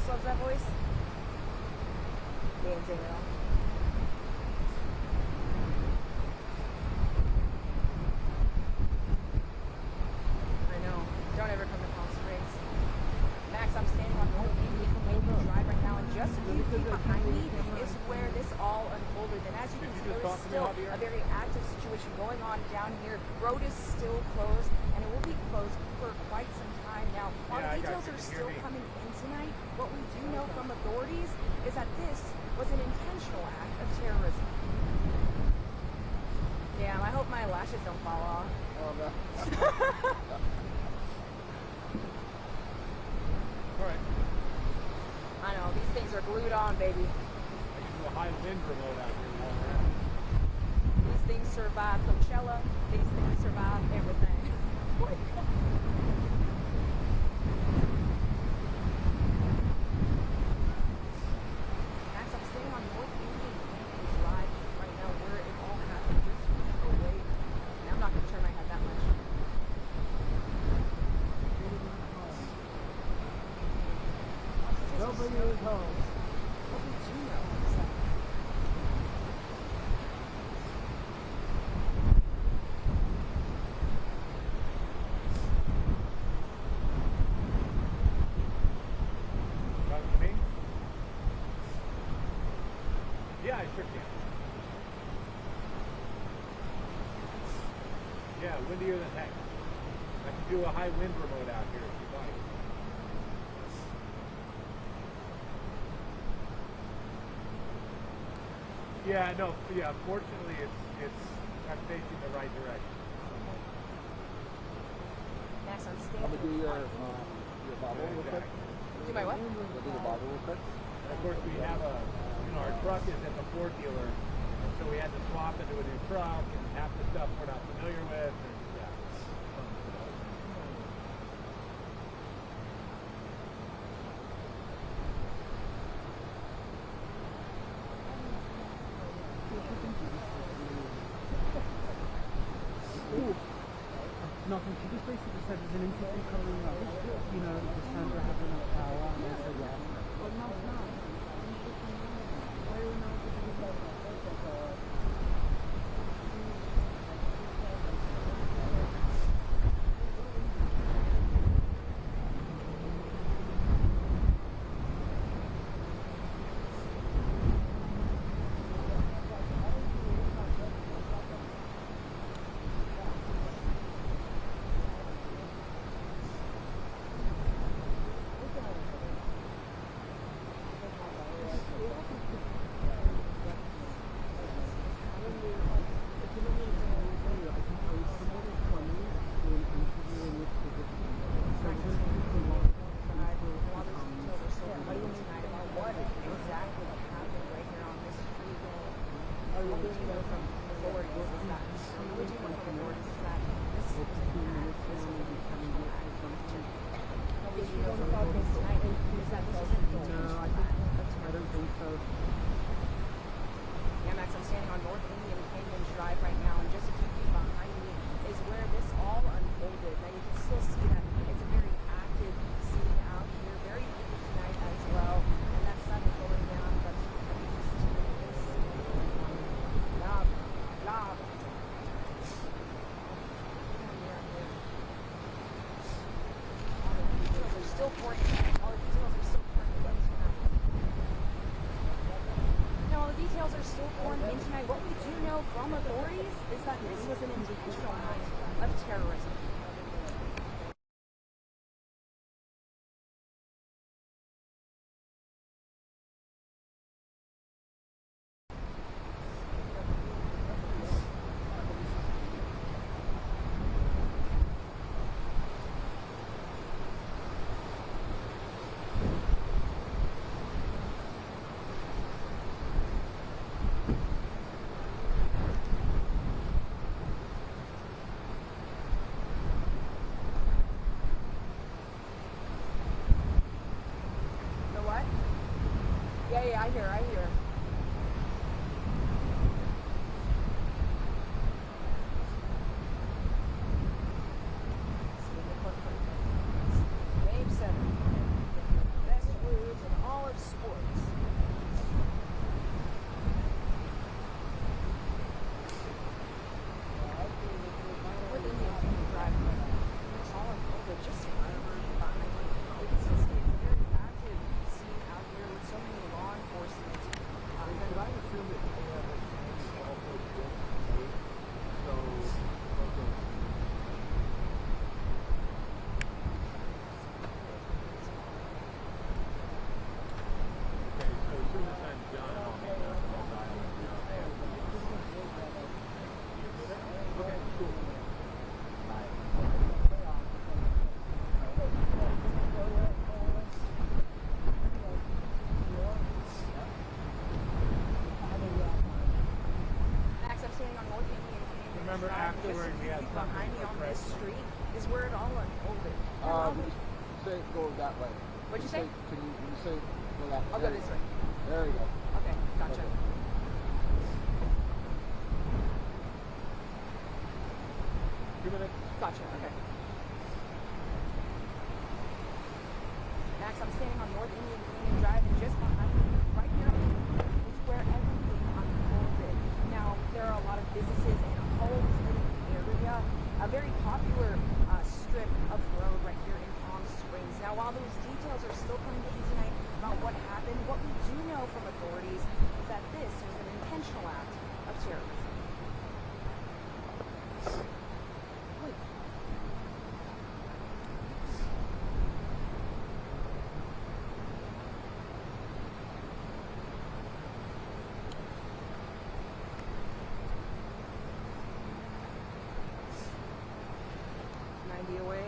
else loves that voice? Me and Daniel. I know. Don't ever come to Palm Springs. Max, I'm standing on North Indian Drive right now, and just a few feet behind me is where this all unfolded. And as you can see, there is still a very active situation going on down here. Road is still closed, and it will be closed for quite some time now. While the details are still coming in tonight, what we do know from authorities is that this was an intentional act of terrorism. Yeah, I hope my lashes don't fall off. Oh, no. Alright. I know, these things are glued on, baby. I can do a high wind remote out here while we're at it. These things survive Coachella. These things survive everything. Oh my God. Max, I'm staying on North Indian Drive right now, where it all happened just away. And I'm not going to turn my head that much. Nobody is home. What did you know? Talking to me? Yeah, I sure can. Yeah, windier than heck. I can do a high wind remote out here if you'd like. Yeah, no, yeah, fortunately I'm facing the right direction. Max, I'm I'm staying gonna do your bobble Yeah, real quick. Do my what? We'll do the bobble real quick. And of course we have our truck is at the Ford dealer, and so we had to swap into a new truck and half the stuff we're not familiar with. And, yeah. Nothing. She just basically said there's an interview coming up. You know, the Sandra has enough power, and I said yes. But no, it's not. Why are we not doing that? Yeah, Max, I'm standing on North Indian Drive right now, and just a few feet behind me is where this all unfolded. Now you can still see that it's a very active scene out here, very busy tonight as well, and that sun is going down, but lob. All the details are still pouring. Now, the details are still pouring in tonight. What we do know from authorities is that this was an intentional act of terrorism. Yeah, I hear. Wave 7. Best words in remember drive just afterward we had something behind me for on this Fred. street is where it all unfolded. Just say go that way. What'd you say? Can you say go that way? I'll go this way. There you go. Okay, gotcha. Okay. 2 minutes. Gotcha, okay. Max, I'm standing on North Indian Drive, and just behind me, right here is where everything unfolded. Now, there are a lot of businesses and homes in the area, a very popular strip of road right here in Palm Springs. Now, while those details are still coming in tonight about what happened, what we do know from authorities is that this was an intentional act of terrorism. Away.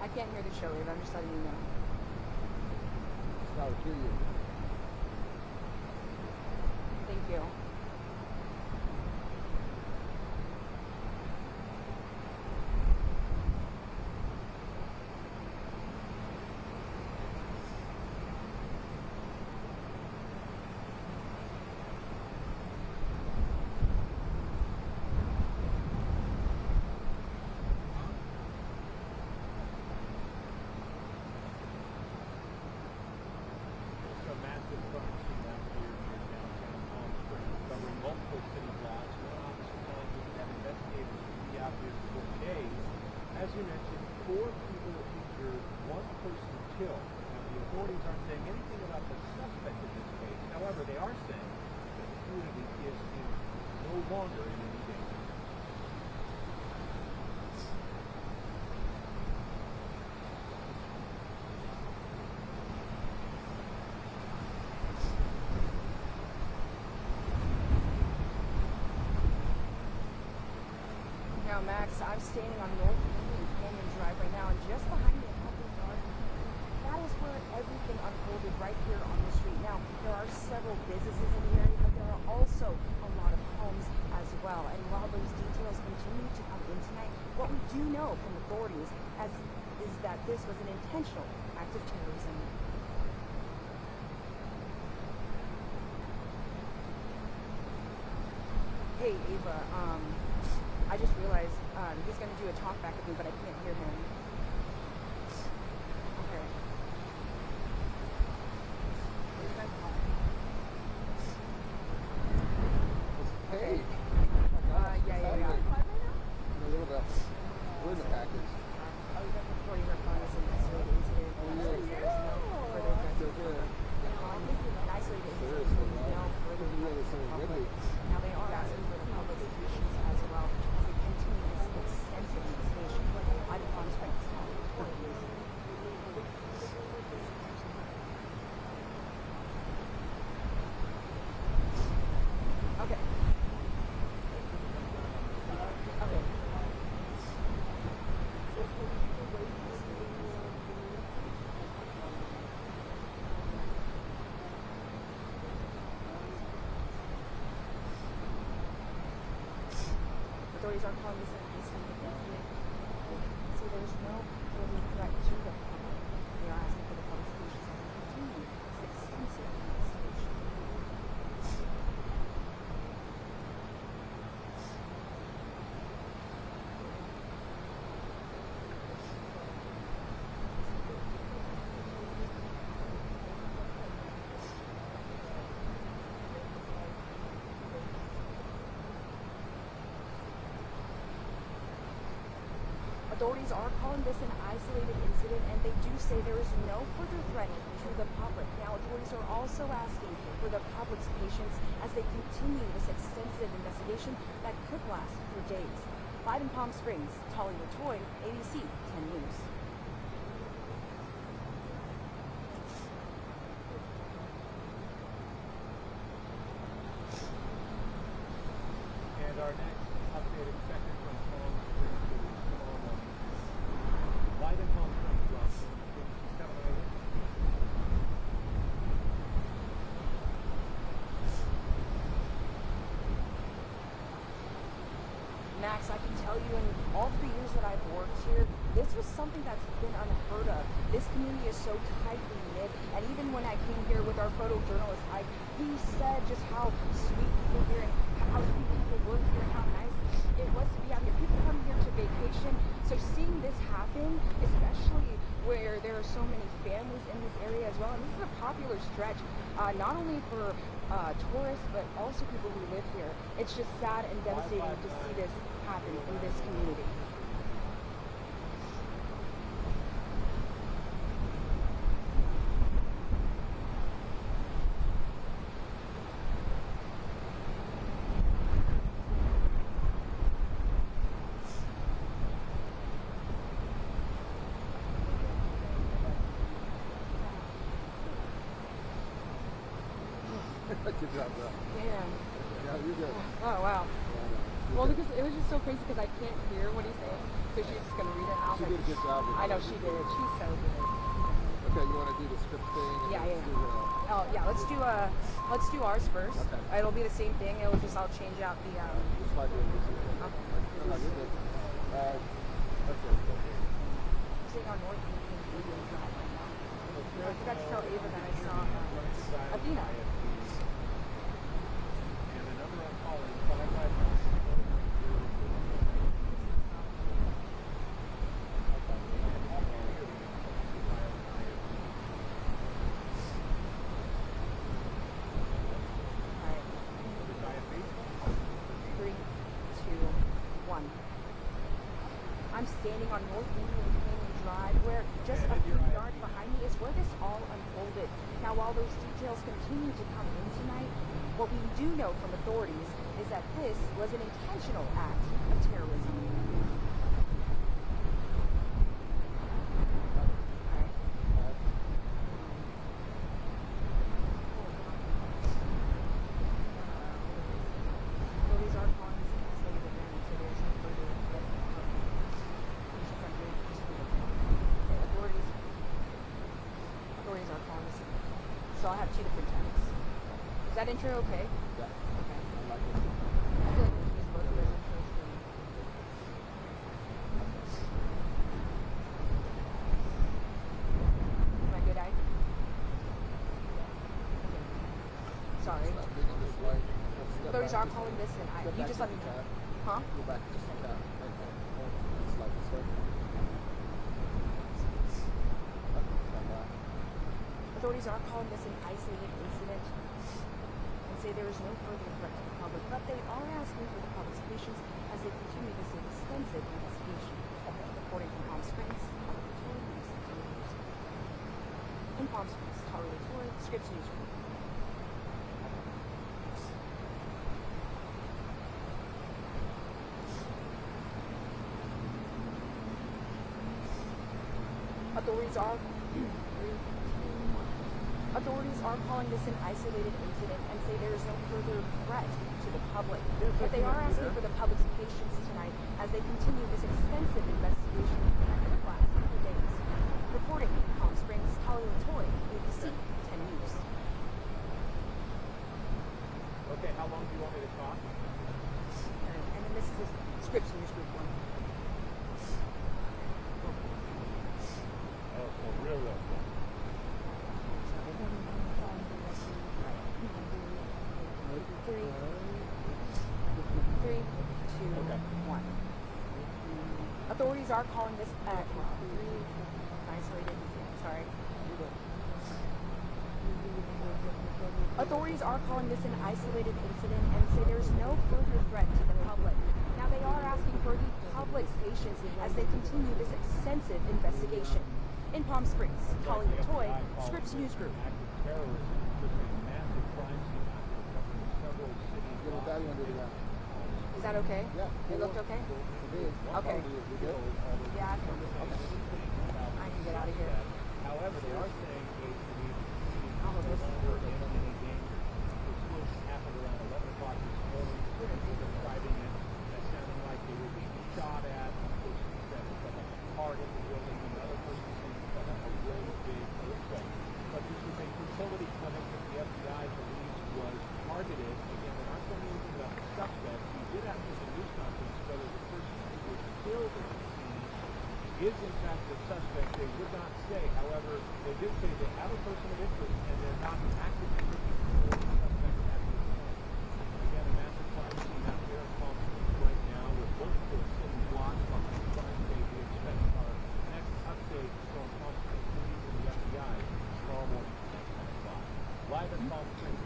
I can't hear the show, I'm just letting you know. It's not to hear you. Thank you. As you mentioned, 4 people injured, 1 person killed. Now, the authorities aren't saying anything about the suspect in this case. However, they are saying that the community is no longer in any danger. Now, Max, I'm standing on North Indian Drive right now, and just behind me, a couple of yards, that is where everything unfolded right here on the street. Now, there are several businesses in the area, but there are also a lot of homes as well. And while those details continue to come in tonight, what we do know from authorities is that this was an intentional act of terrorism. Hey, Ava, I just realized he's going to do a talk back with me, but I can't hear him. Okay. Hey. Yeah. A little bit. We're in the package. Before you were calling us in this incident, further investigation. Isolated incident, no further public. Now they are asking for the public's patience as well as they continue this extensive investigation. Authorities are calling this an isolated incident. So there's no further threat to the public. They are asking for the public's patience as they continue this extensive investigation. Authorities are calling this an isolated incident, and they do say there is no further threat to the public. Now, authorities are also asking for the public's patience as they continue this extensive investigation that could last for days. Live in Palm Springs, Tali Latoy, ABC 10 News. And our next update expected from Palm Springs tomorrow morning. Live in Palm Springs, Ross. She's coming over. Max, I can tell you in all 3 years that I've worked here, this was something that's been unheard of. This community is so tightly knit, and even when I came here with our photojournalist, he said just how sweet people here and how sweet people were here and how nice it was to be out here. People come here to vacation, so seeing this happen, especially where there are so many families in this area as well, and this is a popular stretch, not only for tourists, but also people who live here. It's just sad and devastating to see this happen in this community. Good job, bro. Yeah. Yeah, you're good. Oh, wow. Yeah, Well, because it was just so crazy because I can't hear what he's saying, so she's just going to read it out. She did a good job. I know she did. She's so good. Okay, you want to do the script thing? And Yeah, then yeah. do the- Oh, yeah. Let's do ours first. Okay. It'll be the same thing. It'll just I'll change out the. Just slide your music. Okay. No, you're good. Okay. Sitting on North Indian Drive right now. I forgot to tell Ava that I saw Athena. And the number I'm calling is 555. I'm standing on North Indian Canyon Drive, where just a few yards behind me is where this all unfolded. Now, while those details continue to come in tonight, what we do know from authorities is that this was an intentional act of terrorism. Authorities are calling this an isolated event, so there's no further threat to the public. Authorities are calling this. So I have 2 different texts. Is that intro okay? Yeah. Okay. I like it. I feel like we can use both of those intros. Am I good, Ike? Sorry. Stop digging this way. Step Authorities back are just calling like- this an step You back just let me a know. tad. Huh? Go back just like that. Just like this way. Authorities are calling this an isolated incident and say there is no further threat to the public, but they are asking for the public's patience as they continue this extensive investigation. Reporting from Palm Springs, Tali Latoy, News 17 News. In Palm Springs, Tali Latoy, Scripps Newsroom. Authorities are calling this an isolated incident and say there is no further threat to the public. But they are asking for the public's patience tonight as they continue this extensive investigation that could last for days. Reporting in Palm Springs, Tali Latoy, ABC 10 News. Okay, how long do you want me to talk? And then this is Scripts in your script one. Oh, so real quick. Three, two, Okay. one. Authorities are calling this isolated. Sorry. Authorities are calling this an isolated incident and say there's no further threat to the public. Now they are asking for the public's patience as they continue this extensive investigation. In Palm Springs, Holly Toy, Scripps News Group. Active terrorism was a massive crime scene after covering several cities. Get a daddy under the ground. Is that okay? Yeah. It looked okay? It is. Okay. You good? Yeah, I can get out of here. However, they are saying they believe Oh, no this is longer in any danger. The switch happened around 11 o'clock this morning. People describing it as sounding like they were being shot at. One person said it felt like a heart in the building. Another person said it felt like a really big earthquake. But this was a fertility clinic that the FBI believes was targeted. Again, they're not saying anything about the suspect. We did ask at the news conference whether the person who was killed at the scene is in fact the suspect. They would not say. However, they did say they have a person of interest and they're not actively looking for the suspect at this time. Again, a massive crime scene out there in Palm Springs right now with multiple city blocks behind the crime scene. We expect our next update from Palm Springs police and the FBI tomorrow morning at 10 o'clock. Live in Palm Springs.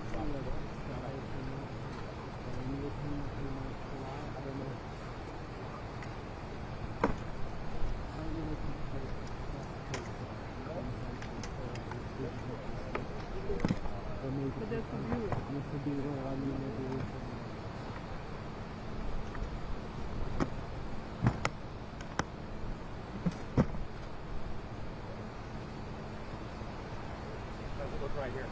But that's the view. That's the view. I mean, How's it look right here?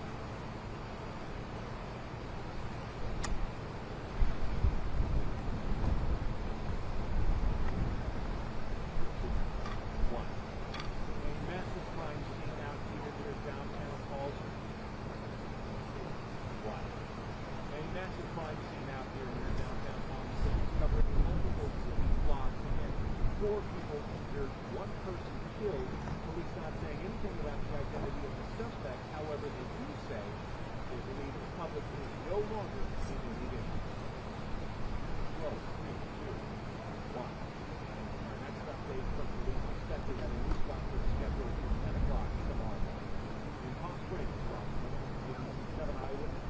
One. A massive crime scene out here near downtown Halsey. One. A massive crime scene out here near downtown Halsey, covering multiple city blocks and 4 people injured, 1 person killed. Police not saying anything about the identity of the suspect. However, they do say they believe the public is no longer in any danger. 12, 3, 2, 1. Our next update from police expected at a news conference scheduled for 10 o'clock tomorrow morning. In Palm Springs, from 7 Eyewitness.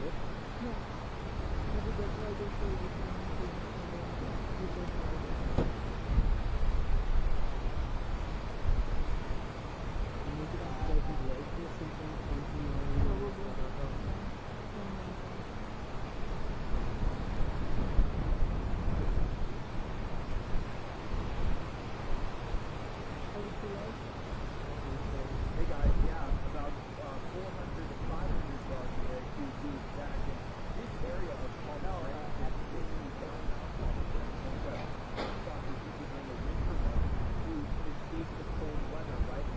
it. No. Maybe that's why they say you can use it like that. And maybe that's why they like this sometimes Hey guys, yeah, about 400 to 500 yards away to be exact. And this area of Palm Springs is basically down now Palm Springs. And doctors usually in the winter months to escape the cold weather, right?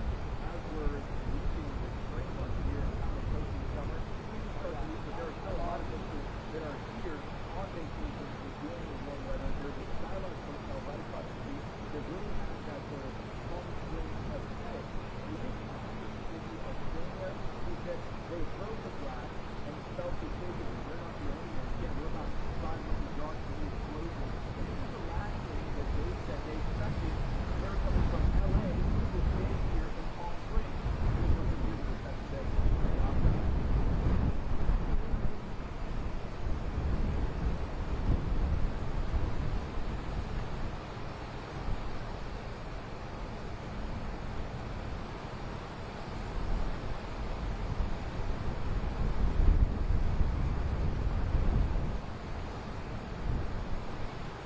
As we're reaching the spring months here and kind of approaching summer, we can start to reach, but there are still a lot of visitors that are here on vacation enjoying the warm weather. There's a Skyline Hotel right across the street that really has that sort of Palm Springs aesthetic. You think of staying there is that they broke the glass and felt the safety. They're not the only ones. Again, we're about 500 yards from the explosion. And this is the last thing that they said they expected. They're coming from LA to stay here in Palm Springs. This was a beautiful test day.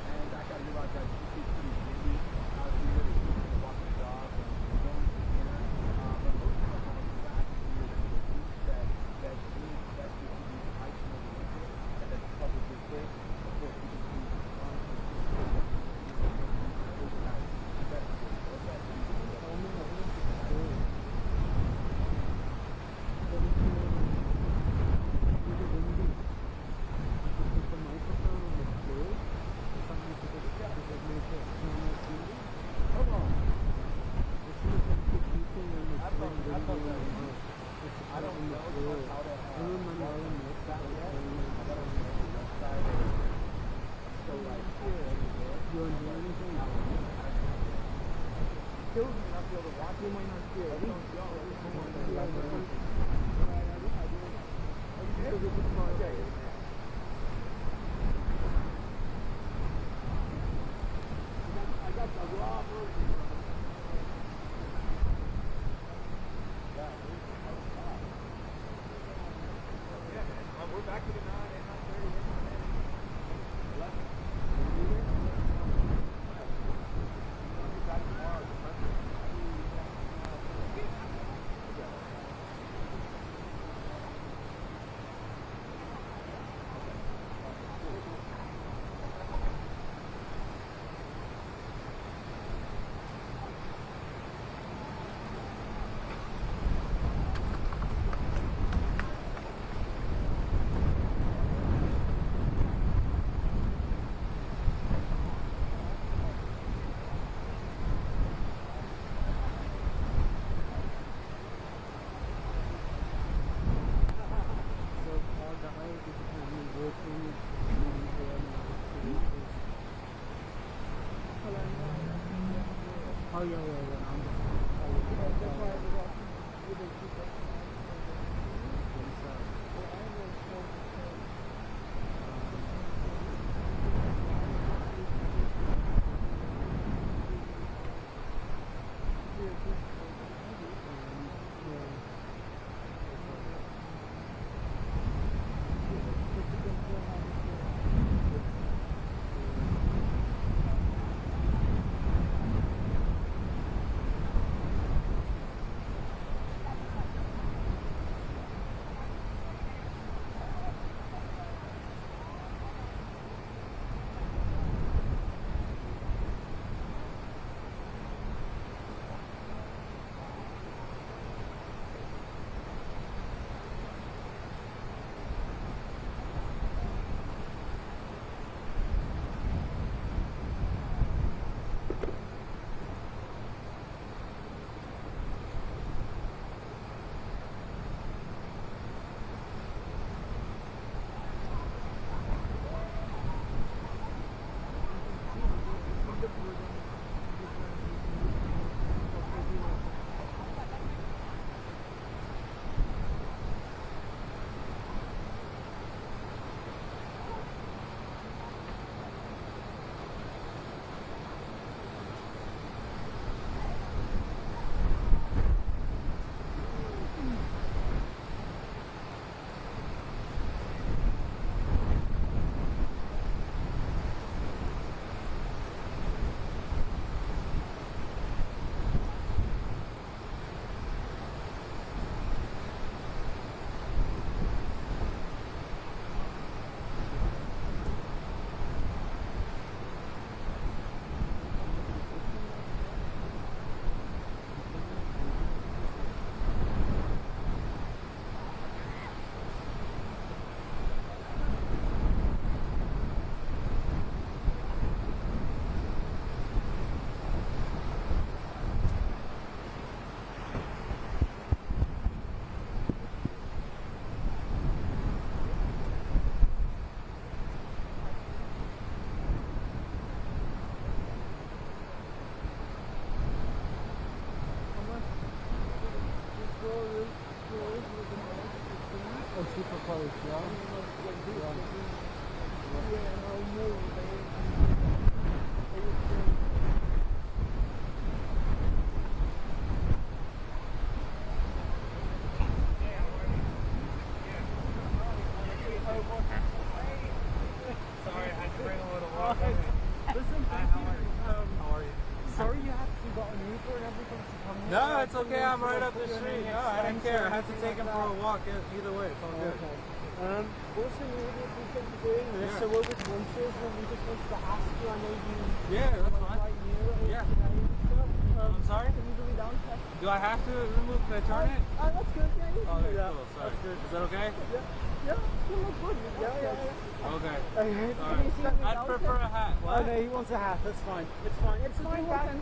And I got to realize that it's pretty windy out here. There's people walking dogs and going to dinner. But most of the homes last year, there was a beach that we expected to be icing over winter, and that's publicly clear. Of course, you can see we're back to the 9 and 9:30 back tomorrow. Oh yeah, yeah, yeah. Oh, super close, yeah? Sorry, I had to bring a little walk. Listen, thank you. How are you? Sorry you have to got an Uber and everything to come here. No, it's okay. I'm right up the street. No, I didn't care. I have to take him for a walk. Either way, it's all good. Okay. Also, we really appreciate you doing this. So we're with Monsters, and we just wanted to ask you, I know you Yeah, that's went fine. right near it Yeah. today and stuff. I'm sorry? Can you do it down? Do I have to remove the turn it? That's good, yeah, you can Okay, do that. cool. Sorry. That's good. Is that okay? Yeah, you look good. Yeah. Okay. Can you see me I'd without prefer it? a hat. Oh no, he wants a hat, that's fine. It's fine. It's fine, Dad.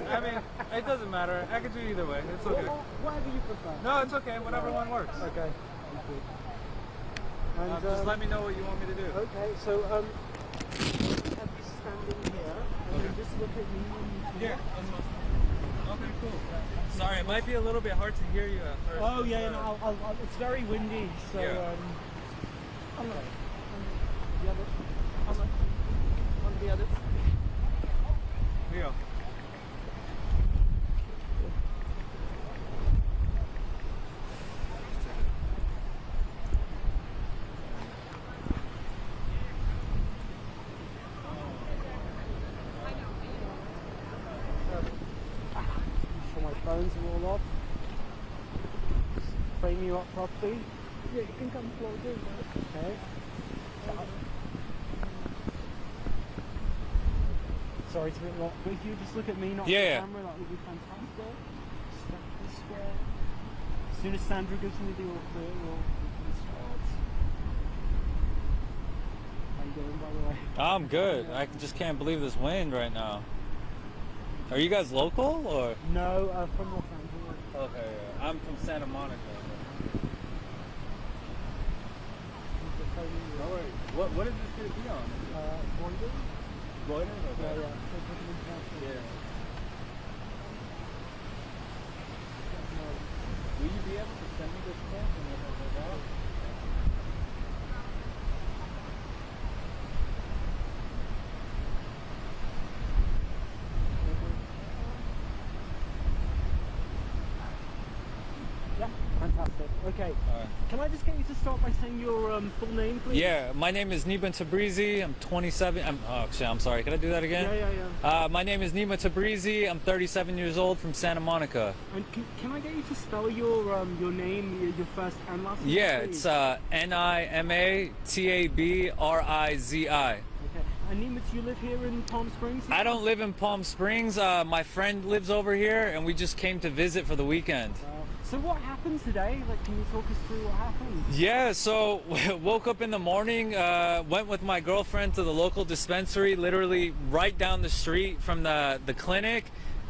I mean, it doesn't matter. I can do either way. It's okay. Whatever you prefer. No, it's okay. Whatever one works. Okay. Thank you. And, Just let me know what you want me to do. Okay, so have you standing here and then just look at me when you talk. Yeah, that's fine. Okay, cool. Sorry, it might be a little bit hard to hear you at first. Oh yeah, no, it's very windy, so Yeah. on the other, on the other. Leo. Sure my phones are all off. Frame you up properly. Yeah, you can come closer. Okay. Sorry, it's a bit long. But if you just look at me, not Yeah, the yeah. camera, that would be fantastic. Step this way. As soon as Sandra gives me the all clear, we'll start. How you doing, by the way? I'm good. I just can't believe this wind right now. Are you guys local or? No, from Los Angeles. Okay, yeah. I'm from Santa Monica. No worries. What is this going to be on? Reuters? Reuters? Yeah, Okay. yeah. So it's an international. Yeah. Will you be able to send me this stuff and then I'll go out? Yeah, fantastic. Okay. Alright. Can I just get you to start by saying your full name, please? Yeah, my name is Nima Tabrizi. I'm 27. I'm sorry. Can I do that again? Yeah. My name is Nima Tabrizi. I'm 37 years old from Santa Monica. And can I get you to spell your name, your first and last name? Yeah, please? it's Nimatabrizi. Okay. And Nima, do you live here in Palm Springs? I don't live in Palm Springs. My friend lives over here, and we just came to visit for the weekend. So what happened today? Like, can you talk us through what happened? Yeah, so woke up in the morning, went with my girlfriend to the local dispensary, literally right down the street from the clinic.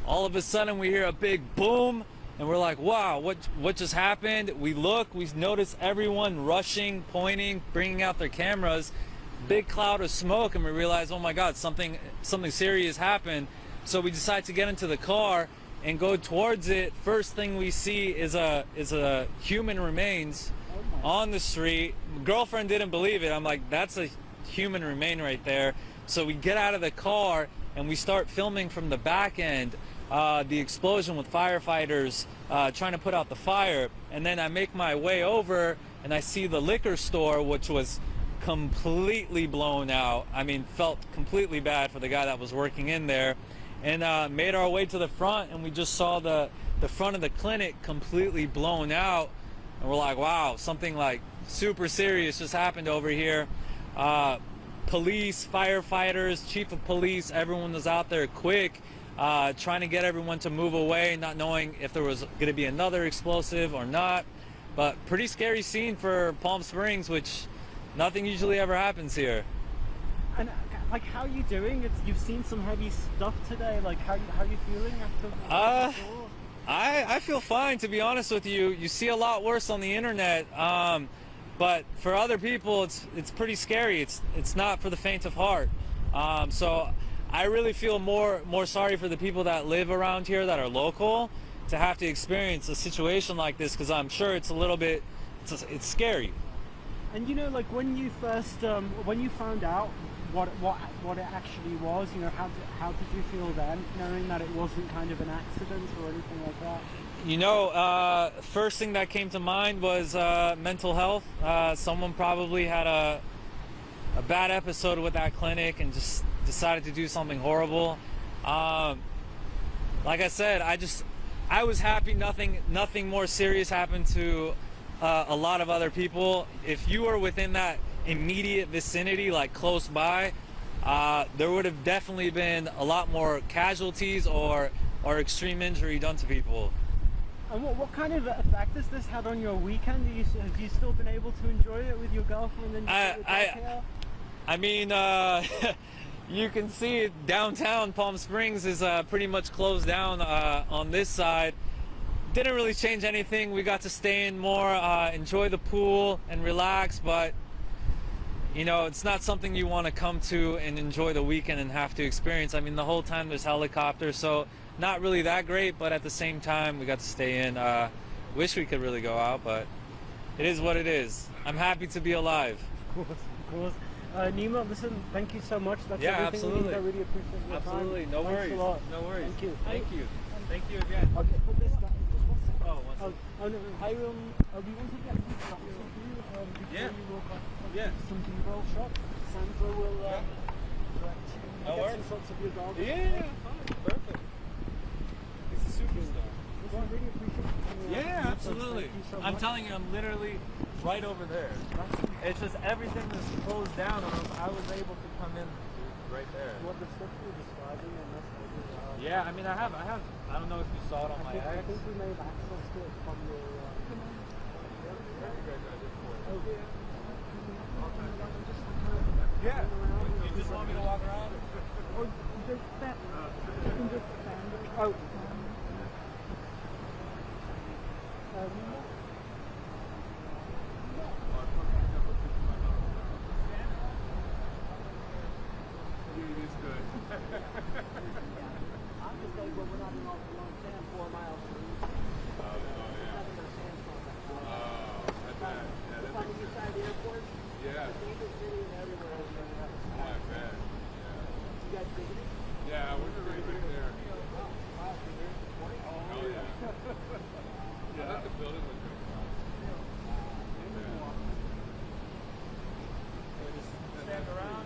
All of a sudden we hear a big boom, and we're like, wow, what just happened? We look, we notice everyone rushing, pointing, bringing out their cameras. Big cloud of smoke, and we realize, oh my God, something serious happened. So we decide to get into the car and go towards it. First thing we see is a human remains on the street. Girlfriend didn't believe it. I'm like, that's a human remain right there. So we get out of the car and we start filming from the back end, the explosion with firefighters trying to put out the fire. And then I make my way over and I see the liquor store, which was completely blown out. I mean, felt completely bad for the guy that was working in there. And made our way to the front, and we just saw the front of the clinic completely blown out, and we're like, wow, something like super serious just happened over here. Police, firefighters, chief of police, everyone was out there quick, trying to get everyone to move away, not knowing if there was going to be another explosive or not. But pretty scary scene for Palm Springs, which nothing usually ever happens here. And like, how are you doing? You've seen some heavy stuff today. Like, how are you feeling after? I feel fine, to be honest with you. You see a lot worse on the internet, but for other people, it's pretty scary. It's not for the faint of heart. So I really feel more sorry for the people that live around here that are local, to have to experience a situation like this, because I'm sure it's a little bit, it's scary. And you know, like when you first, when you found out what it actually was, you know, how did you feel then, knowing that it wasn't kind of an accident or anything like that? You know, first thing that came to mind was mental health. Someone probably had a bad episode with that clinic and just decided to do something horrible. Like I said, I was happy nothing more serious happened to a lot of other people. If you were within that immediate vicinity, like close by, there would have definitely been a lot more casualties or extreme injury done to people. And what kind of effect has this had on your weekend? Have you still been able to enjoy it with your girlfriend and your dog? I mean, you can see it downtown. Palm Springs is pretty much closed down on this side. Didn't really change anything. We got to stay in more, enjoy the pool and relax, but you know, it's not something you want to come to and enjoy the weekend and have to experience. I mean, the whole time there's helicopters, so not really that great, but at the same time we got to stay in. Wish we could really go out, but it is what it is. I'm happy to be alive. Of course. Nima, listen, thank you so much. That's everything absolutely. we need. I really appreciate your time. Absolutely, no Thanks worries. a lot. No worries. Thank you. Thank you. Thank you again. Okay, put this down. Just one second. Oh, one second. Oh, no, we want to get some shots of you before Yeah. you walk off. Yeah. Some B-roll shots. Sandra will direct you. No Get worries. some shots of your dog. Yeah, fine. Perfect. He's a superstar. Listen, I really appreciate it. Yeah, absolutely. Thank you so I'm much. telling you, I'm literally right over there. It's just everything is closed down, and I was able to come in right there. What the stuff you're describing, and that's what Yeah, I mean, I don't know if you saw it on my I ex. think we may have access to it from your... Yeah. You just want me to walk around? Or just that. You can just stand it. Oh. I'm just saying, well, we're not in all long sand, 4 miles from each. It's on the east side of the airport. Yeah. Kansas City and everywhere else. Oh, I bet. You guys digging it? Yeah, we're pretty big there. Wow, so you're 20? Oh, yeah. Yeah, I thought the building was good. Stand around.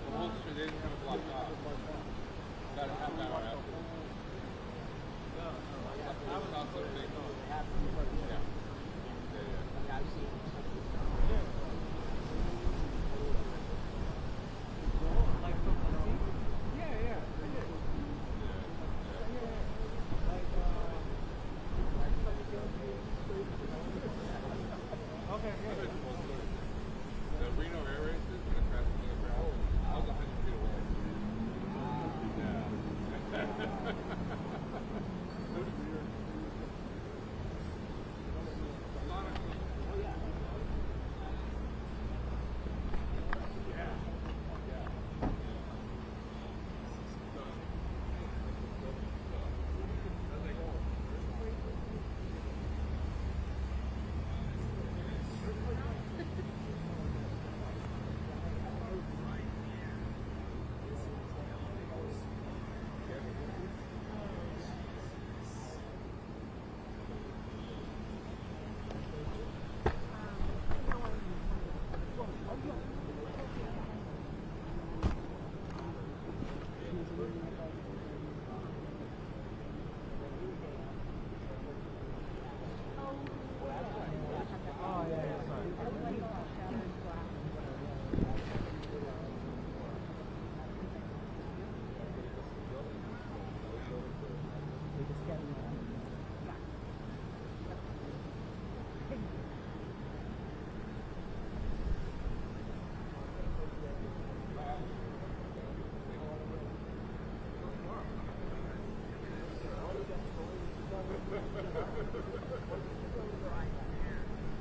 The whole street, they didn't have it blocked off. Got a half hour after. I was also big. Yeah. The Reno air race is going to crash into the ground. I was 100 feet away.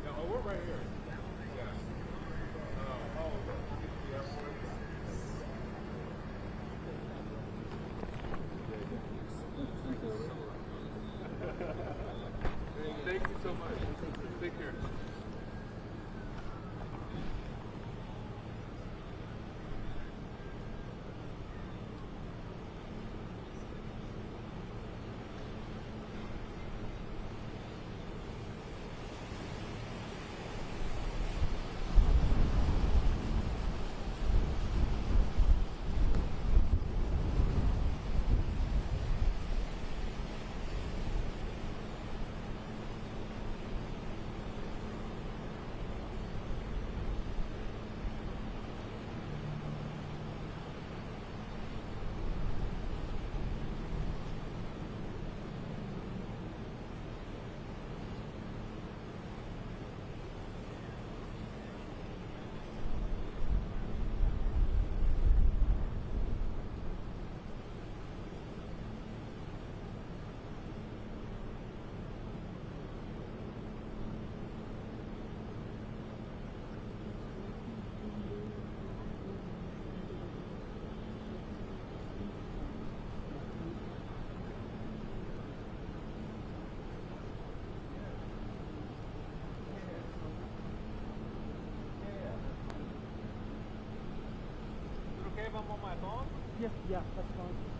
No, we're right here. Yeah. Take care. Okay, one more my phone. Yeah, that's fine.